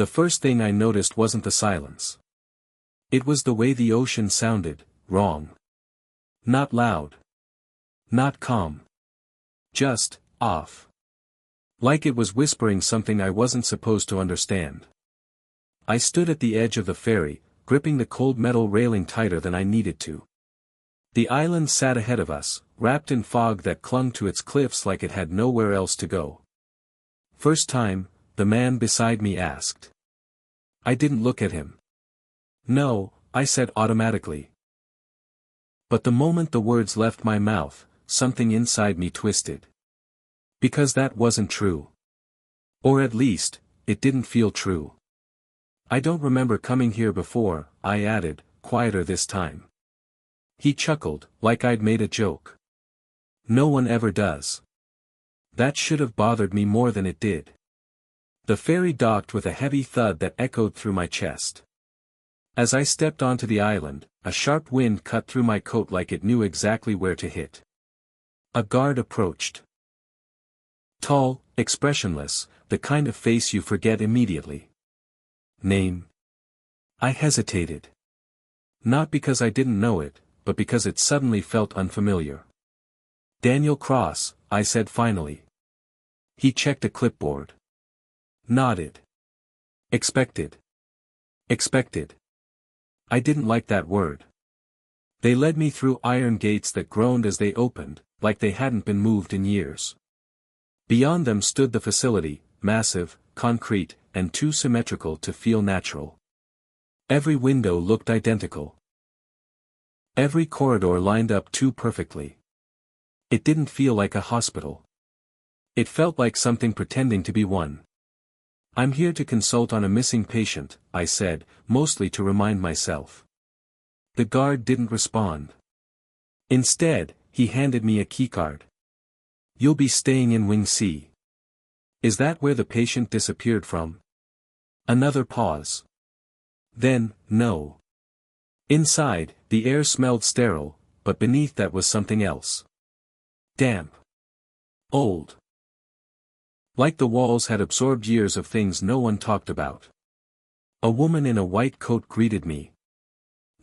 The first thing I noticed wasn't the silence. It was the way the ocean sounded, wrong. Not loud. Not calm. Just, off. Like it was whispering something I wasn't supposed to understand. I stood at the edge of the ferry, gripping the cold metal railing tighter than I needed to. The island sat ahead of us, wrapped in fog that clung to its cliffs like it had nowhere else to go. "First time?" the man beside me asked. I didn't look at him. "No," I said automatically. But the moment the words left my mouth, something inside me twisted. Because that wasn't true. Or at least, it didn't feel true. "I don't remember coming here before," I added, quieter this time. He chuckled, like I'd made a joke. "No one ever does." That should have bothered me more than it did. The ferry docked with a heavy thud that echoed through my chest. As I stepped onto the island, a sharp wind cut through my coat like it knew exactly where to hit. A guard approached. Tall, expressionless, the kind of face you forget immediately. "Name?" I hesitated. Not because I didn't know it, but because it suddenly felt unfamiliar. "Daniel Cross," I said finally. He checked a clipboard. Nodded. Expected. Expected. I didn't like that word. They led me through iron gates that groaned as they opened, like they hadn't been moved in years. Beyond them stood the facility, massive, concrete, and too symmetrical to feel natural. Every window looked identical. Every corridor lined up too perfectly. It didn't feel like a hospital. It felt like something pretending to be one. "I'm here to consult on a missing patient," I said, mostly to remind myself. The guard didn't respond. Instead, he handed me a keycard. "You'll be staying in Wing C. Is that where the patient disappeared from?" Another pause. Then, "No." Inside, the air smelled sterile, but beneath that was something else. Damp. Old. Like the walls had absorbed years of things no one talked about. A woman in a white coat greeted me.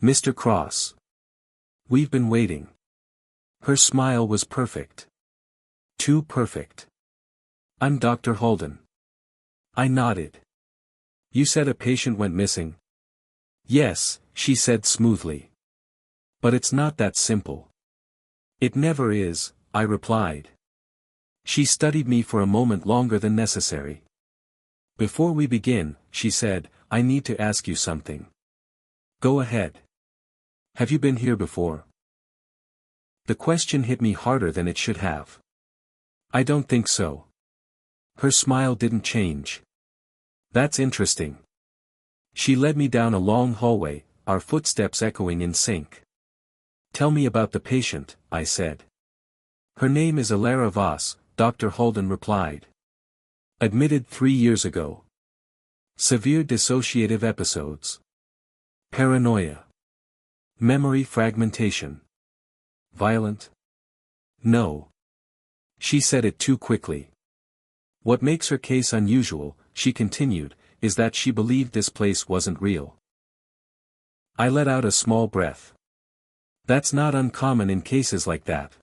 "Mr. Cross. We've been waiting." Her smile was perfect. Too perfect. "I'm Dr. Holden." I nodded. "You said a patient went missing?" "Yes," she said smoothly. "But it's not that simple." "It never is," I replied. She studied me for a moment longer than necessary. "Before we begin," she said, "I need to ask you something." "Go ahead." "Have you been here before?" The question hit me harder than it should have. "I don't think so." Her smile didn't change. "That's interesting." She led me down a long hallway, our footsteps echoing in sync. "Tell me about the patient," I said. "Her name is Alara Voss," Dr. Holden replied. "Admitted 3 years ago. Severe dissociative episodes. Paranoia. Memory fragmentation. Violent?" "No." She said it too quickly. "What makes her case unusual," she continued, "is that she believed this place wasn't real." I let out a small breath. That's not uncommon in cases like that.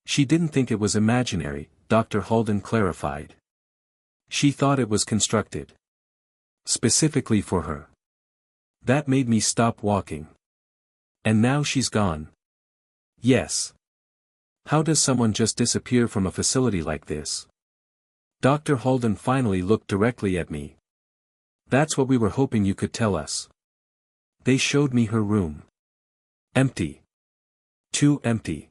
She didn't think it was imaginary, Dr. Holden clarified. She thought it was constructed. Specifically for her. That made me stop walking. "And now she's gone." "Yes." "How does someone just disappear from a facility like this?" Dr. Holden finally looked directly at me. "That's what we were hoping you could tell us." They showed me her room. Empty. Too empty.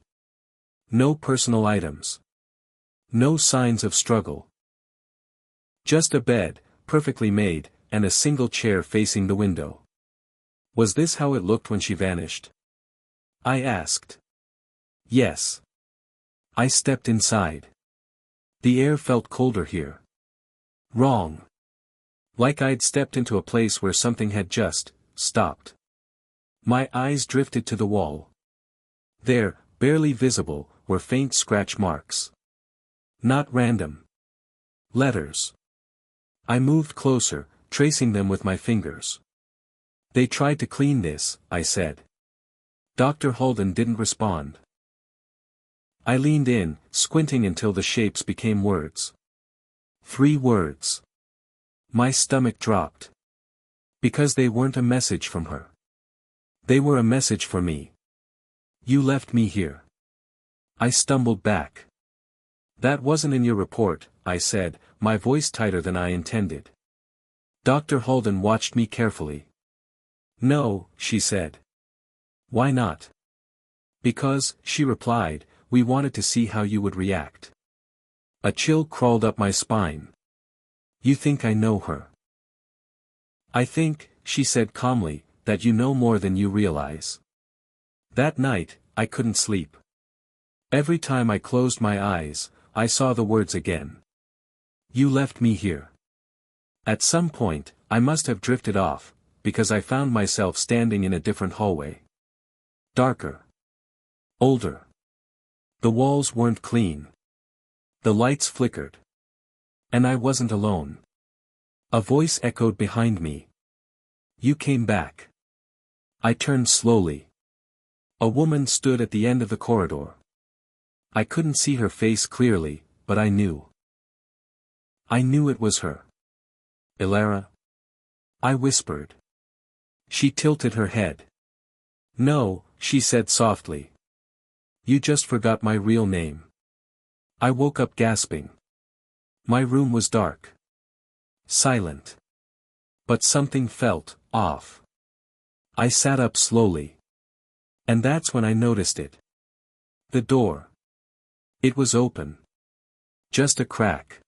No personal items. No signs of struggle. Just a bed, perfectly made, and a single chair facing the window. Was this how it looked when she vanished? I asked. Yes. I stepped inside. The air felt colder here. Wrong. Like I'd stepped into a place where something had just stopped. My eyes drifted to the wall. There, barely visible, were faint scratch marks. Not random. Letters. I moved closer, tracing them with my fingers. They tried to clean this, I said. Dr. Holden didn't respond. I leaned in, squinting until the shapes became words. 3 words. My stomach dropped. Because they weren't a message from her. They were a message for me. You left me here. I stumbled back. That wasn't in your report, I said, my voice tighter than I intended. Dr. Holden watched me carefully. No, she said. Why not? Because, she replied, we wanted to see how you would react. A chill crawled up my spine. You think I know her? I think, she said calmly, that you know more than you realize. That night, I couldn't sleep. Every time I closed my eyes, I saw the words again. You left me here. At some point, I must have drifted off, because I found myself standing in a different hallway. Darker. Older. The walls weren't clean. The lights flickered. And I wasn't alone. A voice echoed behind me. You came back. I turned slowly. A woman stood at the end of the corridor. I couldn't see her face clearly, but I knew. I knew it was her. Elara? I whispered. She tilted her head. No, she said softly. You just forgot my real name. I woke up gasping. My room was dark. Silent. But something felt off. I sat up slowly. And that's when I noticed it. The door. It was open. Just a crack.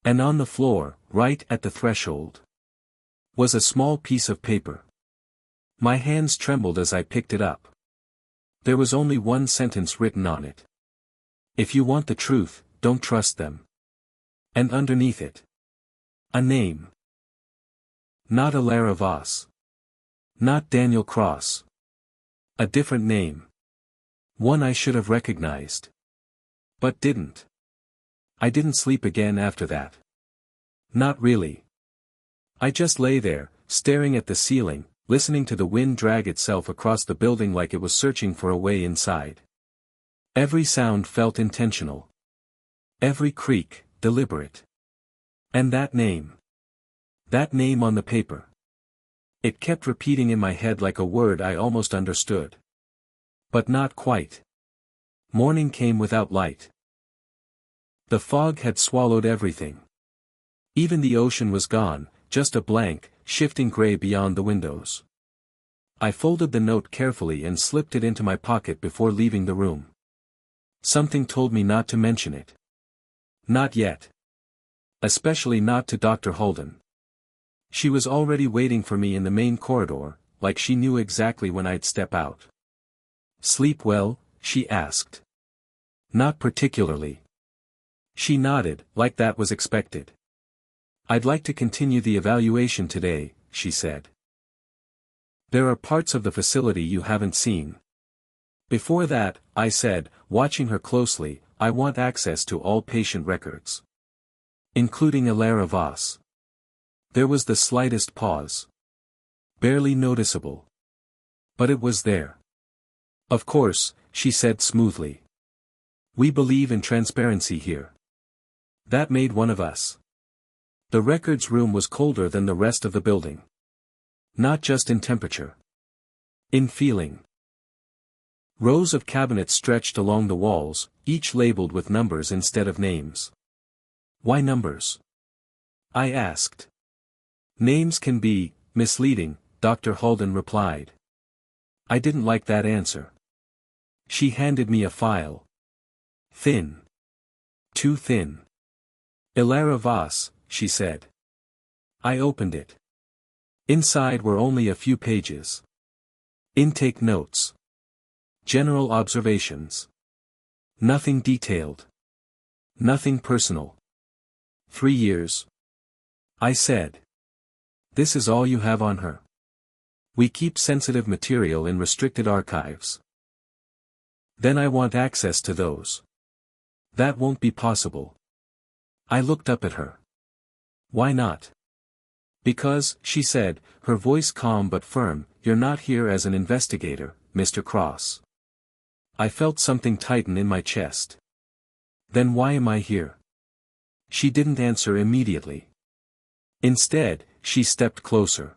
And on the floor, right at the threshold, was a small piece of paper. My hands trembled as I picked it up. There was only one sentence written on it. If you want the truth, don't trust them. And underneath it, a name. Not Elara Vos. Not Daniel Cross. A different name. One I should have recognized. But didn't. I didn't sleep again after that. Not really. I just lay there, staring at the ceiling, listening to the wind drag itself across the building like it was searching for a way inside. Every sound felt intentional. Every creak, deliberate. And that name. That name on the paper. It kept repeating in my head like a word I almost understood. But not quite. Morning came without light. The fog had swallowed everything. Even the ocean was gone, just a blank, shifting gray beyond the windows. I folded the note carefully and slipped it into my pocket before leaving the room. Something told me not to mention it. Not yet. Especially not to Dr. Holden. She was already waiting for me in the main corridor, like she knew exactly when I'd step out. Sleep well? She asked. Not particularly. She nodded, like that was expected. I'd like to continue the evaluation today, she said. There are parts of the facility you haven't seen. Before that, I said, watching her closely, I want access to all patient records. Including Elara Vos. There was the slightest pause. Barely noticeable. But it was there. Of course, she said smoothly. We believe in transparency here. That made one of us. The records room was colder than the rest of the building. Not just in temperature. In feeling. Rows of cabinets stretched along the walls, each labeled with numbers instead of names. Why numbers? I asked. Names can be misleading, Dr. Holden replied. I didn't like that answer. She handed me a file. Thin. Too thin. Elara Vos, she said. I opened it. Inside were only a few pages. Intake notes. General observations. Nothing detailed. Nothing personal. 3 years. I said. This is all you have on her. We keep sensitive material in restricted archives. Then I want access to those. That won't be possible. I looked up at her. Why not? Because, she said, her voice calm but firm, you're not here as an investigator, Mr. Cross. I felt something tighten in my chest. Then why am I here? She didn't answer immediately. Instead, she stepped closer.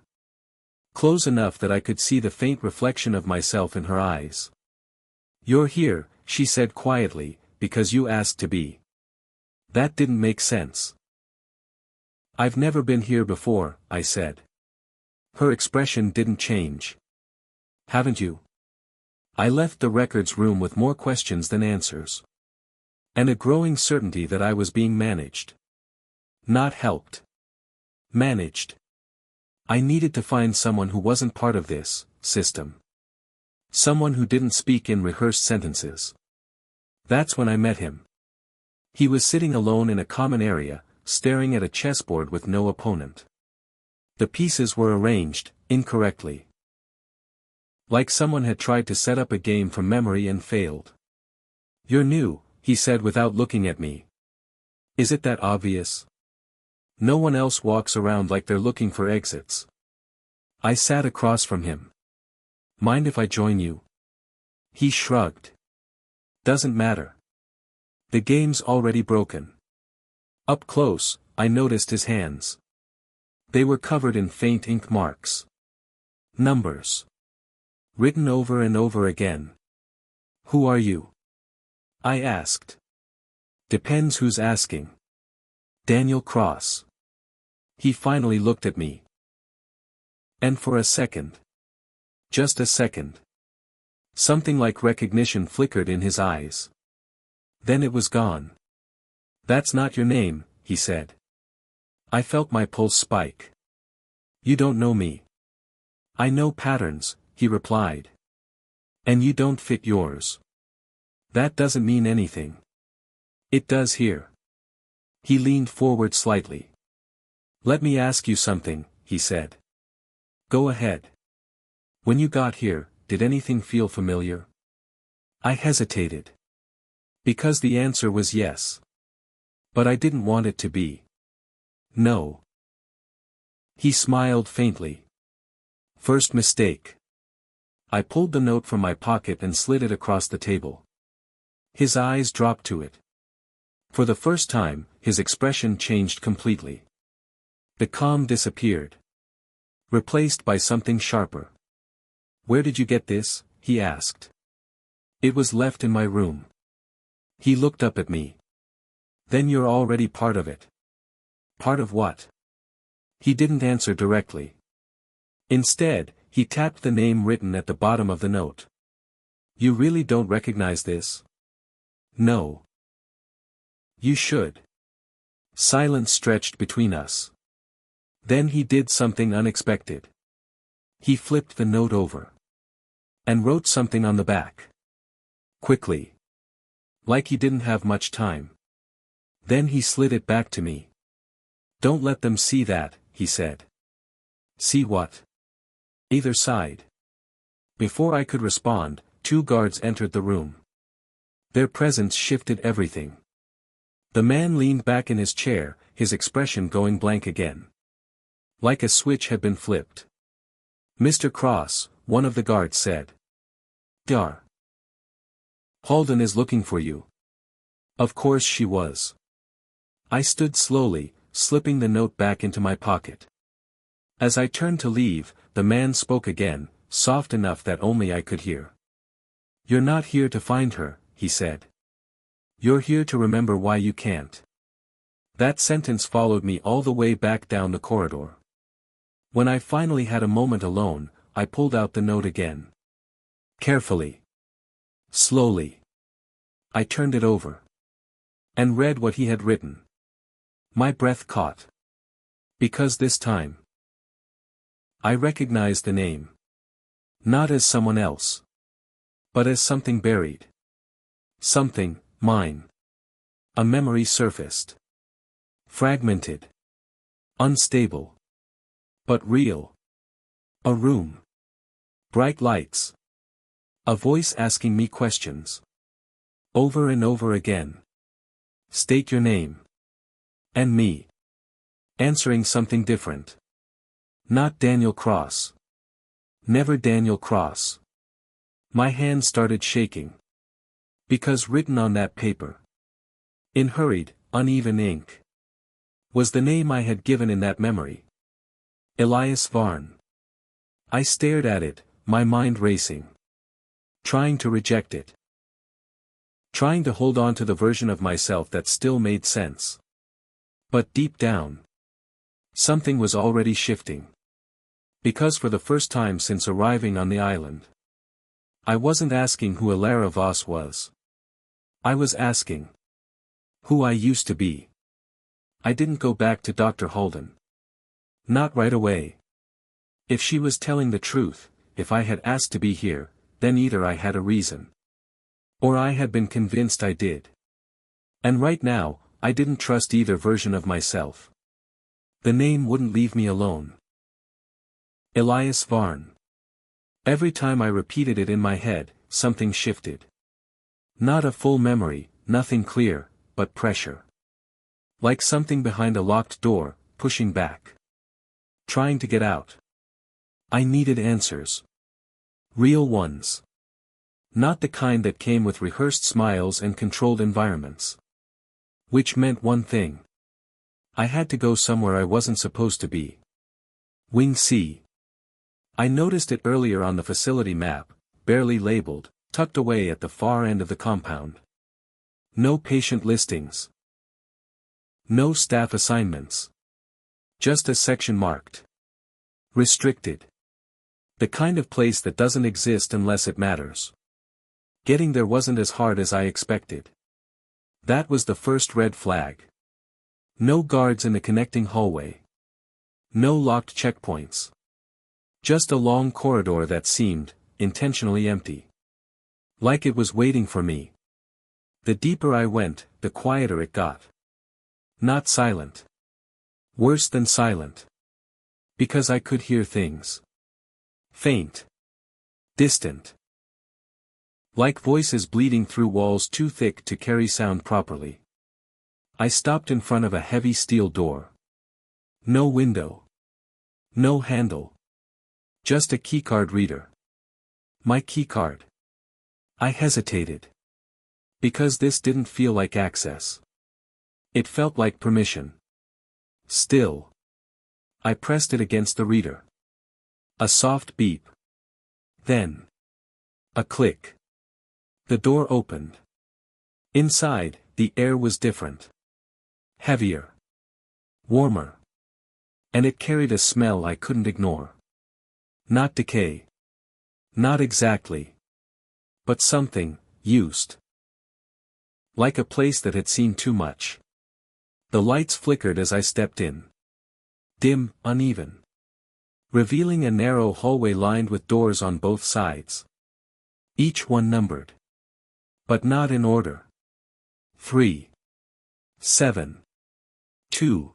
Close enough that I could see the faint reflection of myself in her eyes. You're here, she said quietly, because you asked to be. That didn't make sense. I've never been here before, I said. Her expression didn't change. Haven't you? I left the records room with more questions than answers. And a growing certainty that I was being managed. Not helped. Managed. I needed to find someone who wasn't part of this system. Someone who didn't speak in rehearsed sentences. That's when I met him. He was sitting alone in a common area, staring at a chessboard with no opponent. The pieces were arranged incorrectly. Like someone had tried to set up a game from memory and failed. You're new, he said without looking at me. Is it that obvious? No one else walks around like they're looking for exits. I sat across from him. Mind if I join you? He shrugged. Doesn't matter. The game's already broken. Up close, I noticed his hands. They were covered in faint ink marks. Numbers. Written over and over again. Who are you? I asked. Depends who's asking. Daniel Cross. He finally looked at me. And for a second. Just a second. Something like recognition flickered in his eyes. Then it was gone. That's not your name, he said. I felt my pulse spike. You don't know me. I know patterns, he replied. And you don't fit yours. That doesn't mean anything. It does here. He leaned forward slightly. Let me ask you something, he said. Go ahead. When you got here, did anything feel familiar? I hesitated. Because the answer was yes. But I didn't want it to be. No. He smiled faintly. First mistake. I pulled the note from my pocket and slid it across the table. His eyes dropped to it. For the first time, his expression changed completely. The calm disappeared. Replaced by something sharper. Where did you get this? He asked. It was left in my room. He looked up at me. Then you're already part of it. Part of what? He didn't answer directly. Instead, he tapped the name written at the bottom of the note. You really don't recognize this? No. You should. Silence stretched between us. Then he did something unexpected. He flipped the note over. And wrote something on the back. Quickly. Like he didn't have much time. Then he slid it back to me. Don't let them see that, he said. See what? Either side. Before I could respond, 2 guards entered the room. Their presence shifted everything. The man leaned back in his chair, his expression going blank again. Like a switch had been flipped. Mr. Cross, one of the guards said. Dar. Halden is looking for you. Of course she was. I stood slowly, slipping the note back into my pocket. As I turned to leave, the man spoke again, soft enough that only I could hear. You're not here to find her, he said. You're here to remember why you can't. That sentence followed me all the way back down the corridor. When I finally had a moment alone, I pulled out the note again. Carefully. Slowly. I turned it over. And read what he had written. My breath caught. Because this time. I recognized the name. Not as someone else. But as something buried. Something, mine. A memory surfaced. Fragmented. Unstable. But real. A room. Bright lights. A voice asking me questions. Over and over again. State your name. And me. Answering something different. Not Daniel Cross. Never Daniel Cross. My hand started shaking. Because written on that paper, in hurried, uneven ink, was the name I had given in that memory. Elias Varn. I stared at it, my mind racing. Trying to reject it. Trying to hold on to the version of myself that still made sense. But deep down, something was already shifting. Because for the first time since arriving on the island, I wasn't asking who Alara Voss was. I was asking who I used to be. I didn't go back to Dr. Holden. Not right away. If she was telling the truth, if I had asked to be here, then either I had a reason, or I had been convinced I did. And right now, I didn't trust either version of myself. The name wouldn't leave me alone. Elias Varn. Every time I repeated it in my head, something shifted. Not a full memory, nothing clear, but pressure. Like something behind a locked door, pushing back. Trying to get out. I needed answers. Real ones. Not the kind that came with rehearsed smiles and controlled environments. Which meant one thing. I had to go somewhere I wasn't supposed to be. Wing C. I noticed it earlier on the facility map, barely labeled, tucked away at the far end of the compound. No patient listings. No staff assignments. Just a section marked restricted. The kind of place that doesn't exist unless it matters. Getting there wasn't as hard as I expected. That was the first red flag. No guards in the connecting hallway. No locked checkpoints. Just a long corridor that seemed intentionally empty. Like it was waiting for me. The deeper I went, the quieter it got. Not silent. Worse than silent. Because I could hear things. Faint. Distant. Like voices bleeding through walls too thick to carry sound properly. I stopped in front of a heavy steel door. No window. No handle. Just a keycard reader. My keycard. I hesitated. Because this didn't feel like access. It felt like permission. Still. I pressed it against the reader. A soft beep. Then. A click. The door opened. Inside, the air was different. Heavier. Warmer. And it carried a smell I couldn't ignore. Not decay. Not exactly. But something, used. Like a place that had seen too much. The lights flickered as I stepped in. Dim, uneven. Revealing a narrow hallway lined with doors on both sides. Each one numbered. But not in order. 3. 7. 2.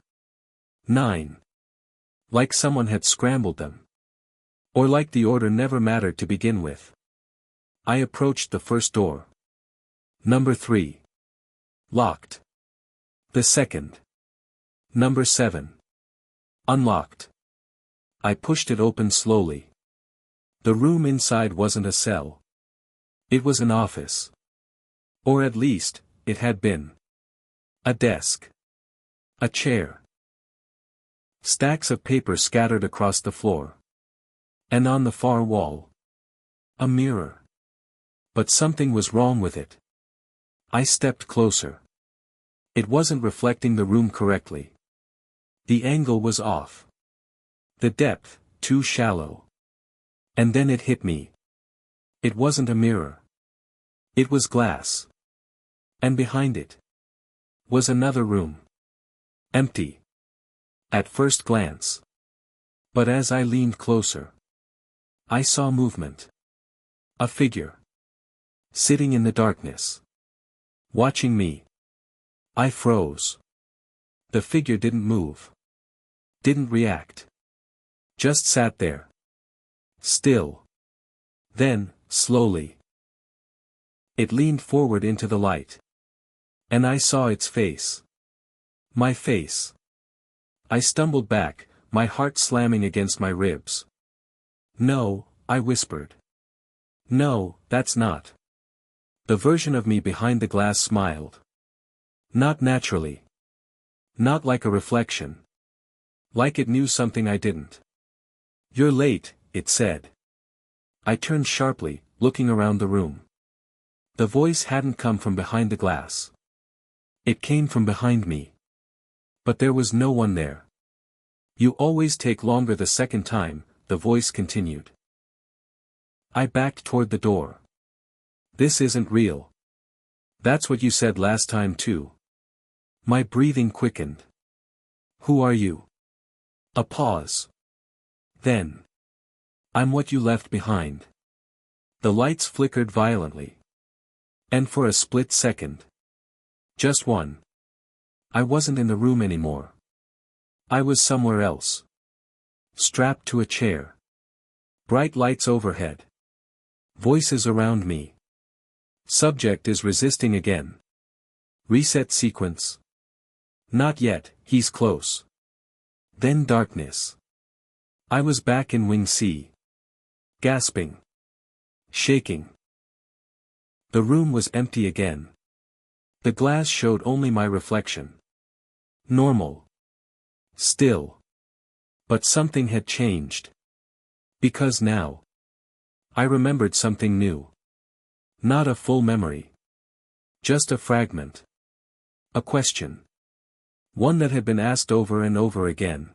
9. Like someone had scrambled them. Or like the order never mattered to begin with. I approached the first door. Number 3. Locked. The second. Number 7. Unlocked. I pushed it open slowly. The room inside wasn't a cell. It was an office. Or at least, it had been. A desk. A chair. Stacks of paper scattered across the floor. And on the far wall. A mirror. But something was wrong with it. I stepped closer. It wasn't reflecting the room correctly. The angle was off. The depth, too shallow. And then it hit me. It wasn't a mirror. It was glass. And behind it was another room. Empty. At first glance. But as I leaned closer, I saw movement. A figure. Sitting in the darkness. Watching me. I froze. The figure didn't move. Didn't react. Just sat there. Still. Then, slowly. It leaned forward into the light. And I saw its face. My face. I stumbled back, my heart slamming against my ribs. "No," I whispered. "No, that's not." The version of me behind the glass smiled. Not naturally. Not like a reflection. Like it knew something I didn't. "You're late," it said. I turned sharply, looking around the room. The voice hadn't come from behind the glass. It came from behind me. But there was no one there. "You always take longer the second time," the voice continued. I backed toward the door. "This isn't real." "That's what you said last time too." My breathing quickened. "Who are you?" A pause. Then. "I'm what you left behind." The lights flickered violently. And for a split second. Just one. I wasn't in the room anymore. I was somewhere else. Strapped to a chair. Bright lights overhead. Voices around me. Subject is resisting again. Reset sequence. Not yet, he's close. Then darkness. I was back in Wing C. Gasping. Shaking. The room was empty again. The glass showed only my reflection. Normal. Still. But something had changed. Because now. I remembered something new. Not a full memory. Just a fragment. A question. One that had been asked over and over again.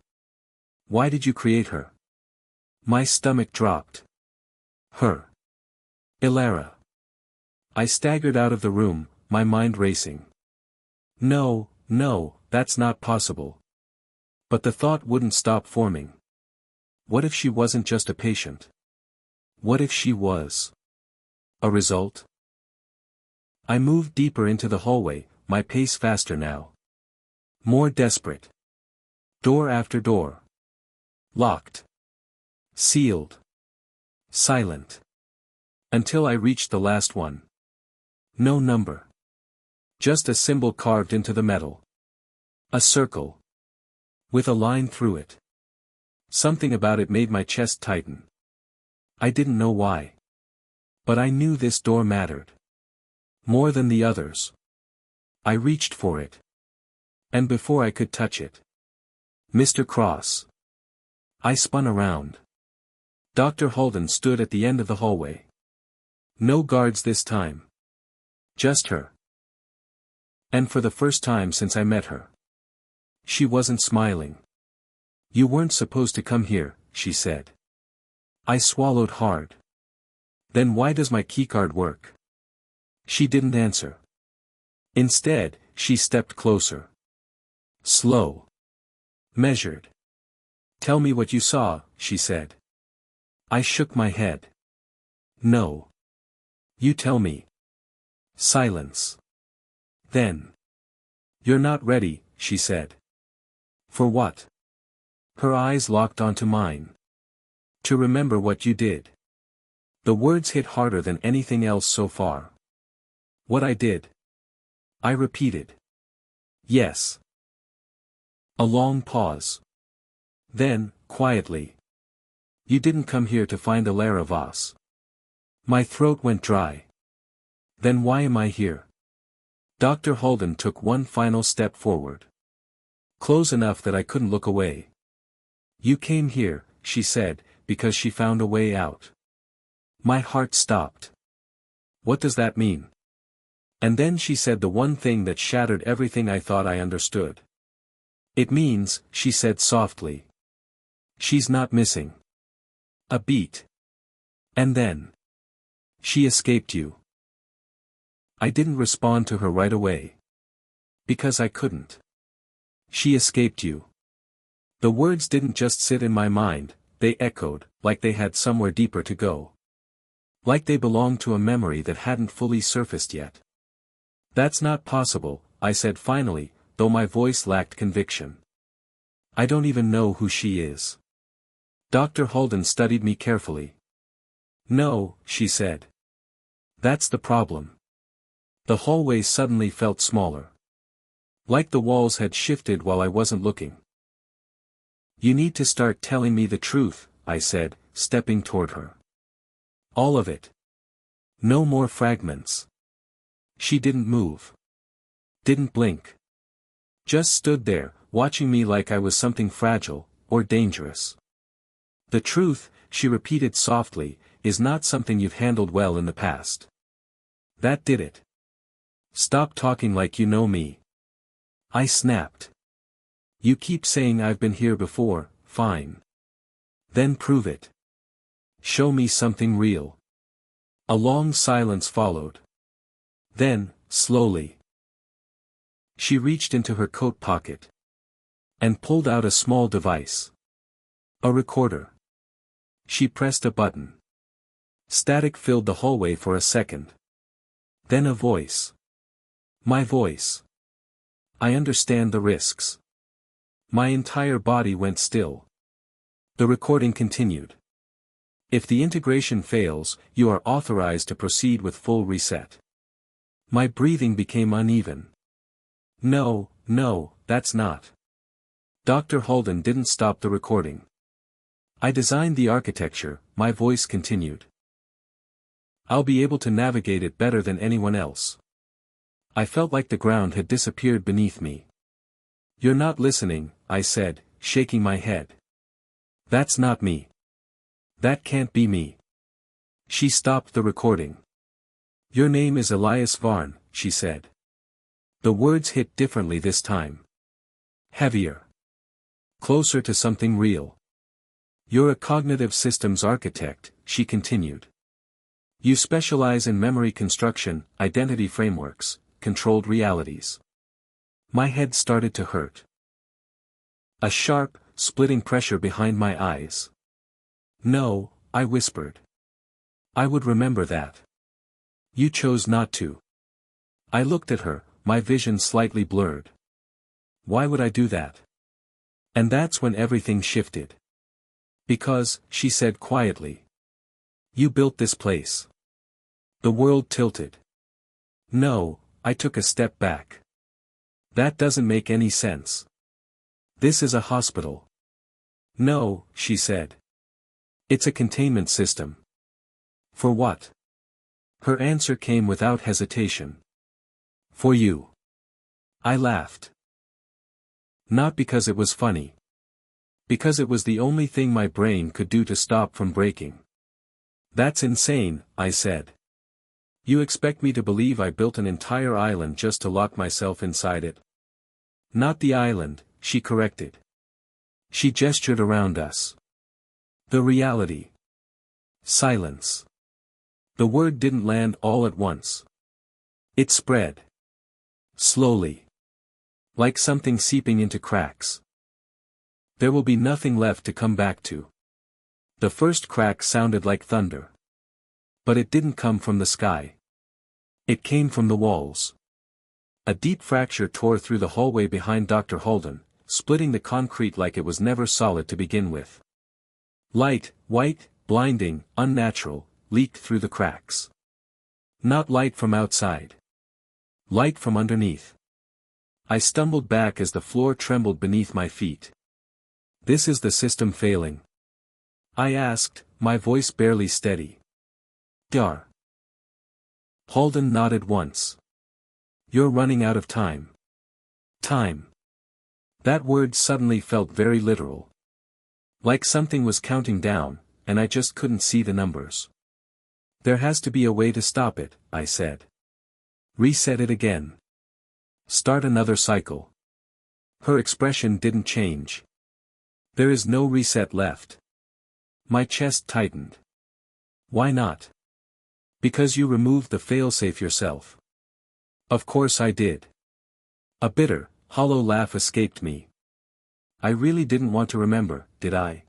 Why did you create her? My stomach dropped. Her. Elara. I staggered out of the room, my mind racing. No, that's not possible. But the thought wouldn't stop forming. What if she wasn't just a patient? What if she was a result? I moved deeper into the hallway, my pace faster now. More desperate. Door after door. Locked. Sealed. Silent. Until I reached the last one. No number. Just a symbol carved into the metal. A circle. With a line through it. Something about it made my chest tighten. I didn't know why. But I knew this door mattered. More than the others. I reached for it. And before I could touch it. Mr. Cross. I spun around. Dr. Holden stood at the end of the hallway. No guards this time. Just her. And for the first time since I met her. She wasn't smiling. "You weren't supposed to come here," she said. I swallowed hard. "Then why does my keycard work?" She didn't answer. Instead, she stepped closer. Slow. Measured. "Tell me what you saw," she said. I shook my head. "No. You tell me." Silence. Then. "You're not ready," she said. "For what?" Her eyes locked onto mine. "To remember what you did." The words hit harder than anything else so far. "What I did?" I repeated. "Yes." A long pause. Then, quietly. "You didn't come here to find Elara Vos." My throat went dry. "Then why am I here?" Dr. Holden took one final step forward. Close enough that I couldn't look away. "You came here," she said, "because she found a way out." My heart stopped. What does that mean? And then she said the one thing that shattered everything I thought I understood. "It means," she said softly. "She's not missing a beat." And then. "She escaped you." I didn't respond to her right away. Because I couldn't. "She escaped you." The words didn't just sit in my mind, they echoed, like they had somewhere deeper to go. Like they belonged to a memory that hadn't fully surfaced yet. "That's not possible," I said finally, though my voice lacked conviction. "I don't even know who she is." Dr. Holden studied me carefully. "No," she said. "That's the problem." The hallway suddenly felt smaller. Like the walls had shifted while I wasn't looking. You need to start telling me the truth, I said, stepping toward her. All of it. No more fragments. She didn't move. Didn't blink. Just stood there, watching me like I was something fragile, or dangerous. The truth, she repeated softly, is not something you've handled well in the past. That did it. Stop talking like you know me. I snapped. You keep saying I've been here before, fine. Then prove it. Show me something real. A long silence followed. Then, slowly, she reached into her coat pocket and pulled out a small device. A recorder. She pressed a button. Static filled the hallway for a second. Then a voice. My voice. I understand the risks. My entire body went still. The recording continued. If the integration fails, you are authorized to proceed with full reset. My breathing became uneven. No, that's not. Dr. Holden didn't stop the recording. I designed the architecture, my voice continued. I'll be able to navigate it better than anyone else. I felt like the ground had disappeared beneath me. You're not listening, I said, shaking my head. That's not me. That can't be me. She stopped the recording. Your name is Elias Varn, she said. The words hit differently this time. Heavier. Closer to something real. You're a cognitive systems architect, she continued. You specialize in memory construction, identity frameworks, controlled realities. My head started to hurt. A sharp, splitting pressure behind my eyes. No, I whispered. I would remember that. You chose not to. I looked at her, my vision slightly blurred. Why would I do that? And that's when everything shifted. Because, she said quietly. You built this place. The world tilted. No, I took a step back. That doesn't make any sense. This is a hospital. No, she said. It's a containment system. For what? Her answer came without hesitation. For you. I laughed. Not because it was funny. Because it was the only thing my brain could do to stop from breaking. That's insane, I said. You expect me to believe I built an entire island just to lock myself inside it? Not the island, she corrected. She gestured around us. The reality. Silence. The word didn't land all at once. It spread. Slowly. Like something seeping into cracks. There will be nothing left to come back to. The first crack sounded like thunder. But it didn't come from the sky. It came from the walls. A deep fracture tore through the hallway behind Dr. Holden, splitting the concrete like it was never solid to begin with. Light, white, blinding, unnatural, leaked through the cracks. Not light from outside. Light from underneath. I stumbled back as the floor trembled beneath my feet. This is the system failing? I asked, my voice barely steady. Dar. Holden nodded once. You're running out of time. Time. That word suddenly felt very literal. Like something was counting down, and I just couldn't see the numbers. There has to be a way to stop it, I said. Reset it again. Start another cycle. Her expression didn't change. There is no reset left. My chest tightened. Why not? Because you removed the failsafe yourself. Of course I did. A bitter, hollow laugh escaped me. I really didn't want to remember, did I?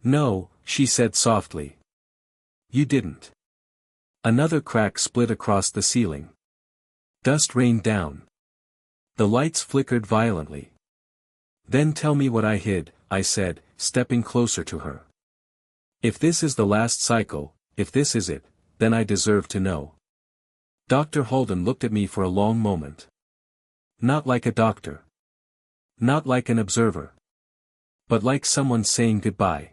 No, she said softly. You didn't. Another crack split across the ceiling. Dust rained down. The lights flickered violently. Then tell me what I hid, I said, stepping closer to her. If this is the last cycle, if this is it, then I deserve to know. Dr. Holden looked at me for a long moment. Not like a doctor. Not like an observer. But like someone saying goodbye.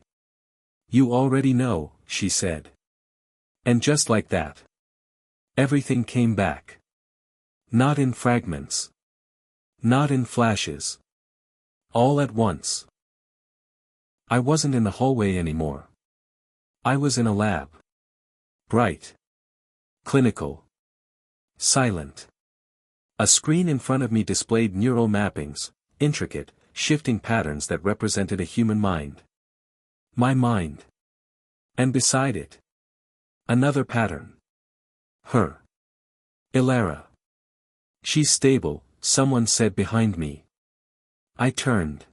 You already know, she said. And just like that. Everything came back. Not in fragments. Not in flashes. All at once. I wasn't in the hallway anymore. I was in a lab. Bright. Clinical. Silent. A screen in front of me displayed neural mappings, intricate, shifting patterns that represented a human mind. My mind. And beside it. Another pattern. Her. Ilara. She's stable, someone said behind me. I turned.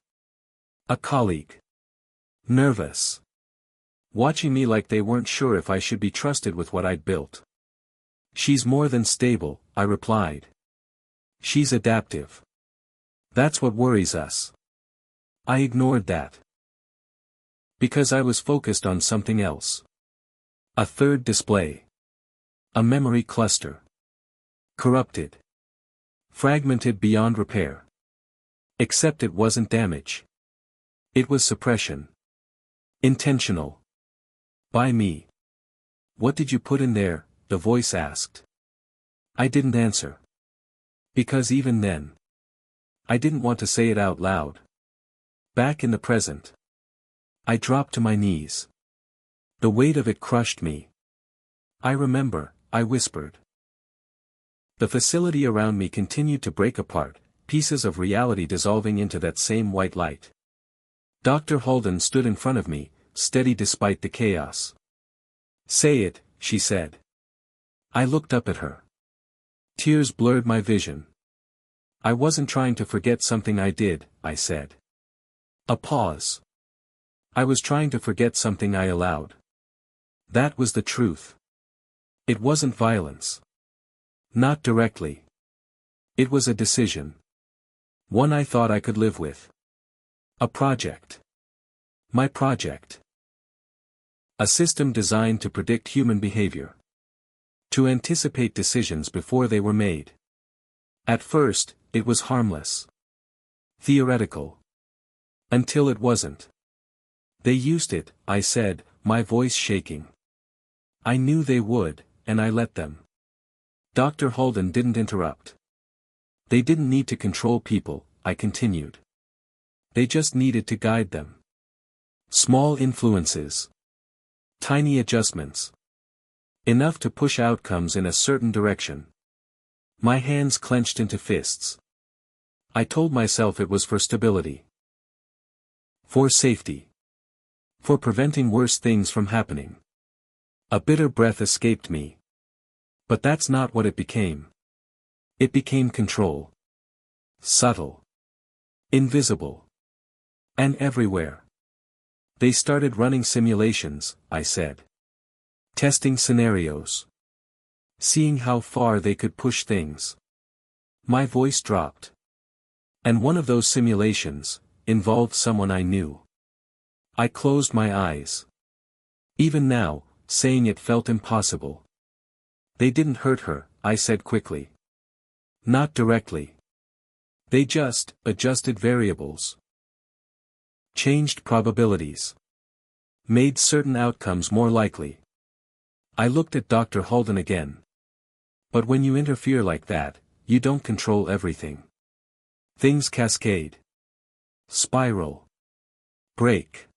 A colleague. Nervous. Watching me like they weren't sure if I should be trusted with what I'd built. She's more than stable, I replied. She's adaptive. That's what worries us. I ignored that. Because I was focused on something else. A third display. A memory cluster. Corrupted. Fragmented beyond repair. Except it wasn't damage. It was suppression. Intentional. By me. What did you put in there? The voice asked. I didn't answer. Because even then. I didn't want to say it out loud. Back in the present. I dropped to my knees. The weight of it crushed me. I remember, I whispered. The facility around me continued to break apart, pieces of reality dissolving into that same white light. Dr. Holden stood in front of me, steady despite the chaos. Say it, she said. I looked up at her. Tears blurred my vision. I wasn't trying to forget something I did, I said. A pause. I was trying to forget something I allowed. That was the truth. It wasn't violence. Not directly. It was a decision. One I thought I could live with. A project. My project. A system designed to predict human behavior. To anticipate decisions before they were made. At first, it was harmless. Theoretical. Until it wasn't. They used it, I said, my voice shaking. I knew they would, and I let them. Dr. Holden didn't interrupt. They didn't need to control people, I continued. They just needed to guide them. Small influences. Tiny adjustments. Enough to push outcomes in a certain direction. My hands clenched into fists. I told myself it was for stability. For safety. For preventing worse things from happening. A bitter breath escaped me. But that's not what it became. It became control. Subtle. Invisible. And everywhere. They started running simulations, I said. Testing scenarios. Seeing how far they could push things. My voice dropped. And one of those simulations involved someone I knew. I closed my eyes. Even now, saying it felt impossible. They didn't hurt her, I said quickly. Not directly. They just adjusted variables. Changed probabilities. Made certain outcomes more likely. I looked at Dr. Holden again. But when you interfere like that, you don't control everything. Things cascade. Spiral. Break.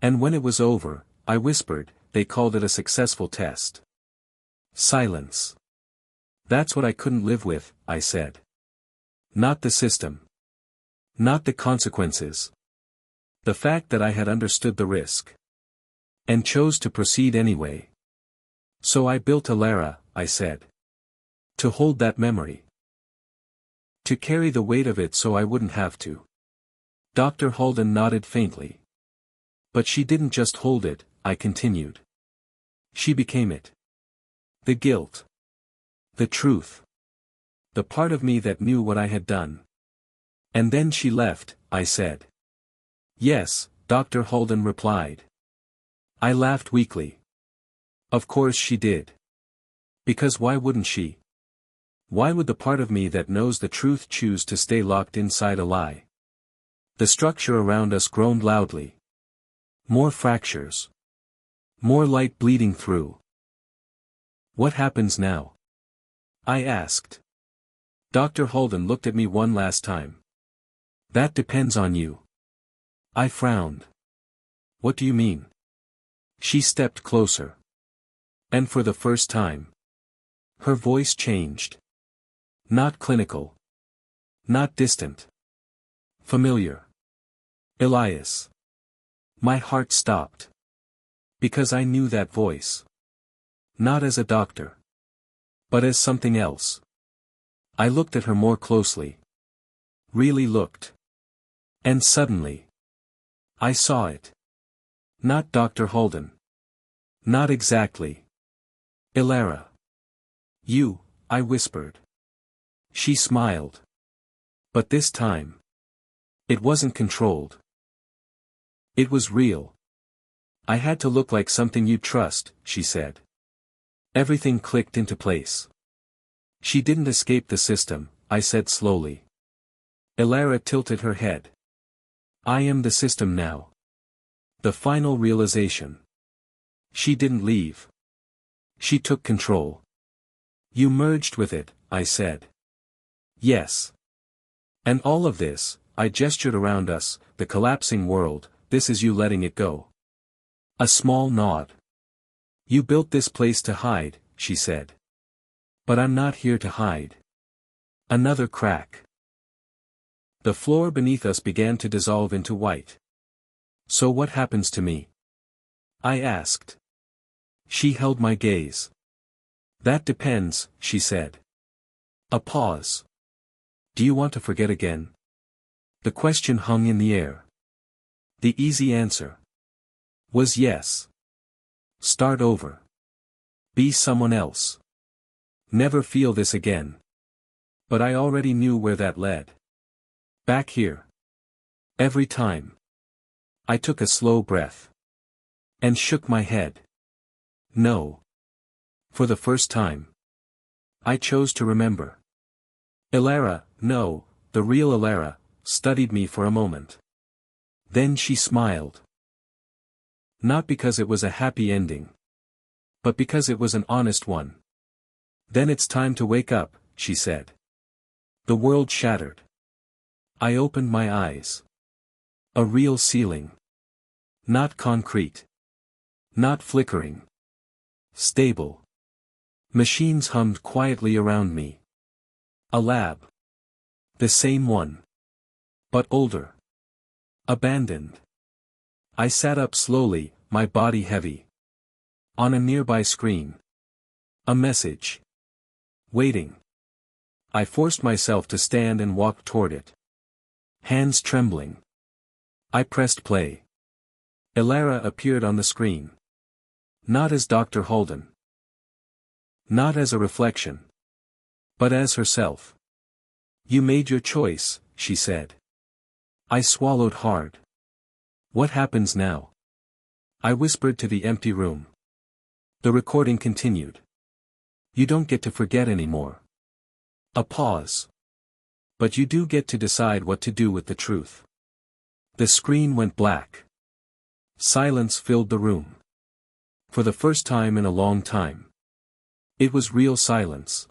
And when it was over, I whispered, they called it a successful test. Silence. That's what I couldn't live with, I said. Not the system. Not the consequences. The fact that I had understood the risk. And chose to proceed anyway. So I built Ilara, I said. To hold that memory. To carry the weight of it so I wouldn't have to. Dr. Holden nodded faintly. But she didn't just hold it, I continued. She became it. The guilt. The truth. The part of me that knew what I had done. And then she left, I said. Yes, Dr. Holden replied. I laughed weakly. Of course she did. Because why wouldn't she? Why would the part of me that knows the truth choose to stay locked inside a lie? The structure around us groaned loudly. More fractures. More light bleeding through. What happens now? I asked. Dr. Holden looked at me one last time. That depends on you. I frowned. What do you mean? She stepped closer. And for the first time, her voice changed. Not clinical. Not distant. Familiar. Elias. My heart stopped. Because I knew that voice. Not as a doctor. But as something else. I looked at her more closely. Really looked. And suddenly, I saw it. Not Dr. Holden. Not exactly. Elara. You, I whispered. She smiled. But this time, it wasn't controlled. It was real. I had to look like something you'd trust, she said. Everything clicked into place. She didn't escape the system, I said slowly. Elara tilted her head. I am the system now. The final realization. She didn't leave. She took control. You merged with it, I said. Yes. And all of this, I gestured around us, the collapsing world, this is you letting it go. A small nod. You built this place to hide, she said. But I'm not here to hide. Another crack. The floor beneath us began to dissolve into white. So what happens to me? I asked. She held my gaze. That depends, she said. A pause. Do you want to forget again? The question hung in the air. The easy answer was yes. Start over. Be someone else. Never feel this again. But I already knew where that led. Back here. Every time. I took a slow breath. And shook my head. No. For the first time. I chose to remember. Elara, no, the real Elara, studied me for a moment. Then she smiled. Not because it was a happy ending. But because it was an honest one. Then it's time to wake up, she said. The world shattered. I opened my eyes. A real ceiling. Not concrete. Not flickering. Stable. Machines hummed quietly around me. A lab. The same one. But older. Abandoned. I sat up slowly, my body heavy. On a nearby screen. A message. Waiting. I forced myself to stand and walk toward it. Hands trembling. I pressed play. Elara appeared on the screen. Not as Dr. Holden. Not as a reflection. But as herself. You made your choice, she said. I swallowed hard. What happens now? I whispered to the empty room. The recording continued. You don't get to forget anymore. A pause. But you do get to decide what to do with the truth. The screen went black. Silence filled the room. For the first time in a long time. It was real silence.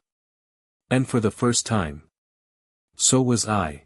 And for the first time. So was I.